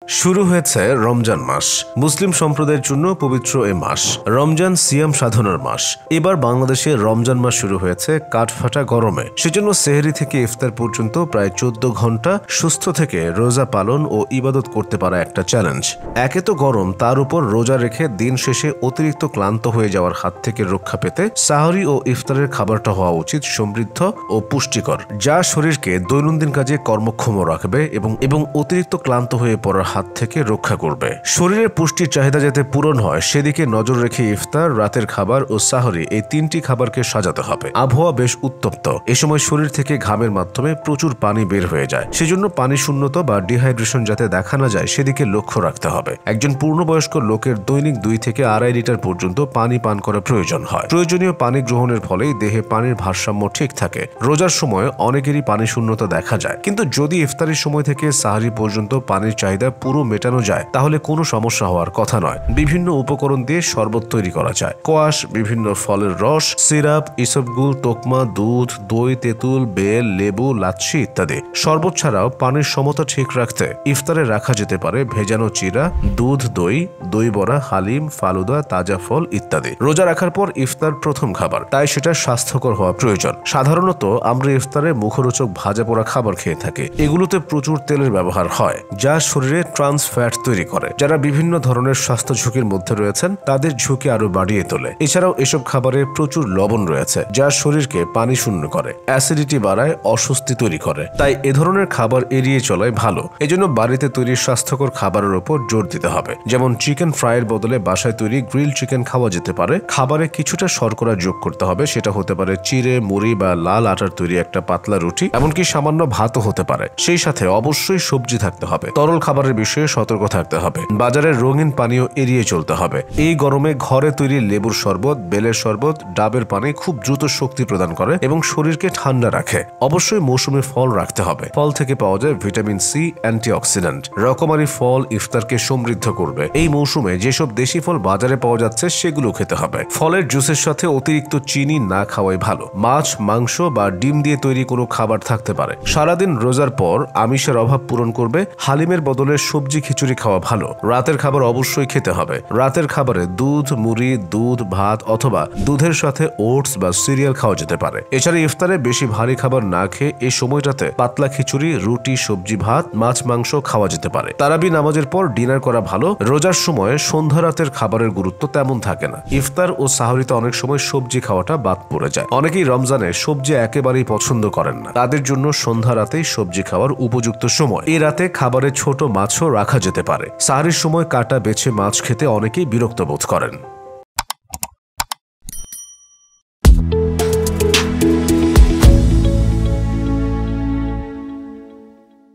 শুরু হয়েছে রমজান মাস। মুসলিম সম্প্রদায়ের জন্য পবিত্র এ মাস। রমজান সিয়াম সাধনার মাস। এবার বাংলাদেশে রমজান মাস শুরু হয়েছে কাঠফাটা গরমে। সেজন্য সেহরি থেকে ইফতার পর্যন্ত প্রায় 14 ঘন্টা সুস্থ থেকে রোজা পালন ও ইবাদত করতে পারা একটা চ্যালেঞ্জ। একে তো গরম, তার উপর রোজা রেখে দিন শেষে অতিরিক্ত ক্লান্ত হয়ে যাওয়ার হাত থেকে রক্ষা পেতে সাহরি ও ইফতারের খাবারটা হওয়া উচিত সমৃদ্ধ ও পুষ্টিকর, যা শরীরকে দৈনন্দিন কাজে কর্মক্ষম রাখবে এবং অতিরিক্ত ক্লান্ত হয়ে পড়ার হাত থেকে রক্ষা করবে। শরীরের পুষ্টির চাহিদা যাতে পূরণ হয় সেদিকে নজর রেখে ইফতার, রাতের খাবার ও সাহরি এই তিনটি খাবারকে সাজাতে হবে। আবহাওয়া বেশ উত্তপ্ত, এ সময় শরীর থেকে ঘামের মাধ্যমে প্রচুর পানি বের হয়ে যায়। সেজন্য পানি শূন্যতা বা ডিহাইড্রেশন যাতে দেখা না যায় সেদিকে লক্ষ্য রাখতে হবে। একজন পূর্ণবয়স্ক লোকের দৈনিক 2 থেকে 2.5 লিটার পর্যন্ত পানি পান করা প্রয়োজন হয়। প্রয়োজনীয় পানি গ্রহণের ফলেই দেহে পানির ভারসাম্য ঠিক থাকে। রোজার সময় অনেকেরই পানি শূন্যতা দেখা যায়, কিন্তু যদি ইফতারের সময় থেকে সাহরি পর্যন্ত পানির চাহিদা পুরো মেটানো যায় তাহলে কোনো সমস্যা হওয়ার কথা নয়। বিভিন্ন উপকরণ দিয়ে শরবত তৈরি করা যায়। কোয়াশ, বিভিন্ন ফলের রস, সিরাপ, ইসবগুল, তোকমা, দুধ, দই, তেঁতুল, বেল, লেবু, লাচ্ছি ইত্যাদি। শরবত ছাড়াও পানির সমতা ঠিক রাখতে ইফতারে রাখা যেতে পারে ভেজানো চিরা, দুধ, দই বড়া, হালিম, ফালুদা, তাজা ফল ইত্যাদি। রোজা রাখার পর ইফতার প্রথম খাবার, তাই সেটা স্বাস্থ্যকর হওয়া প্রয়োজন। সাধারণত আমরা ইফতারে মুখরোচক ভাজা পোড়া খাবার খেয়ে থাকি। এগুলোতে প্রচুর তেলের ব্যবহার হয়, যা শরীরে ট্রান্স ফ্যাট তৈরি করে। যারা বিভিন্ন ধরনের স্বাস্থ্য ঝুঁকির মধ্যে রয়েছেন তাদের ঝুঁকি আরো বাড়িয়ে তোলে। এছাড়াও এসব খাবারে প্রচুর লবণ রয়েছে, যা শরীরকে পানি শূন্য করে, অ্যাসিডিটি বাড়ায়, অস্বস্তি তৈরি করে। তাই এ ধরনের খাবার এড়িয়ে চলাই ভালো। এজন্য বাড়িতে তৈরি স্বাস্থ্যকর খাবারের উপর জোর দিতে হবে। যেমন চিকেন ফ্রাইয়ের বদলে বাসায় তৈরি গ্রিল চিকেন খাওয়া যেতে পারে। খাবারে কিছুটা শর্করা যোগ করতে হবে, সেটা হতে পারে চিড়ে, মুড়ি বা লাল আটার তৈরি একটা পাতলা রুটি, এমনকি সামান্য ভাতও হতে পারে। সেই সাথে অবশ্যই সবজি থাকতে হবে। তরল খাবারের বিষয়ে সতর্ক থাকতে হবে। বাজারের রঙিন পানীয় এড়িয়ে চলতে হবে। এই গরমে ঘরে তৈরি লেবুর শরবত, বেলের শরবত, ডাবের পানি খুব দ্রুত শক্তি প্রদান করে এবং শরীরকে ঠান্ডা রাখে। অবশ্যই মৌসুমী ফল রাখতে হবে। ফল থেকে পাওয়া যায় ভিটামিন সি, অ্যান্টিঅক্সিডেন্ট। রকমারি ফল ইফতারকে সমৃদ্ধ করবে। এই মৌসুমে যেসব দেশি ফল বাজারে পাওয়া যাচ্ছে সেগুলো খেতে হবে। ফলের জুসের সাথে অতিরিক্ত চিনি না খাওয়াই ভালো। মাছ, মাংস বা ডিম দিয়ে তৈরি কোনো খাবার থাকতে পারে। সারাদিন রোজার পর আমিষের অভাব পূরণ করবে হালিমের বদলে সবজি খিচুড়ি খাওয়া ভালো। রাতের খাবার অবশ্যই খেতে হবে। রাতের খাবারে দুধ, মুড়ি, দুধ, ভাত অথবা দুধের সাথে ওটস বা সিরিয়াল খাওয়া যেতে পারে। এছাড়া ইফতারে বেশি ভারী খাবার না খেয়ে এই সময়টাতে পাতলা খিচুড়ি, রুটি, সবজি, ভাত, মাছ, মাংস খাওয়া যেতে পারে। তারাবি নামাজের পর ডিনার করা ভালো। রোজার সময় সন্ধ্যা রাতের খাবারের গুরুত্ব তেমন থাকে না। ইফতার ও সাহরিতে অনেক সময় সবজি খাওয়াটা বাদ পড়ে যায়। অনেকেই রমজানে সবজি একেবারেই পছন্দ করেন না। তাদের জন্য সন্ধ্যা রাতেই সবজি খাওয়ার উপযুক্ত সময়। এই রাতে খাবারে ছোট মাছও রাখা যেতে পারে। সাহরির সময় কাটা বেছে মাছ খেতে অনেকেই বিরক্ত বোধ করেন।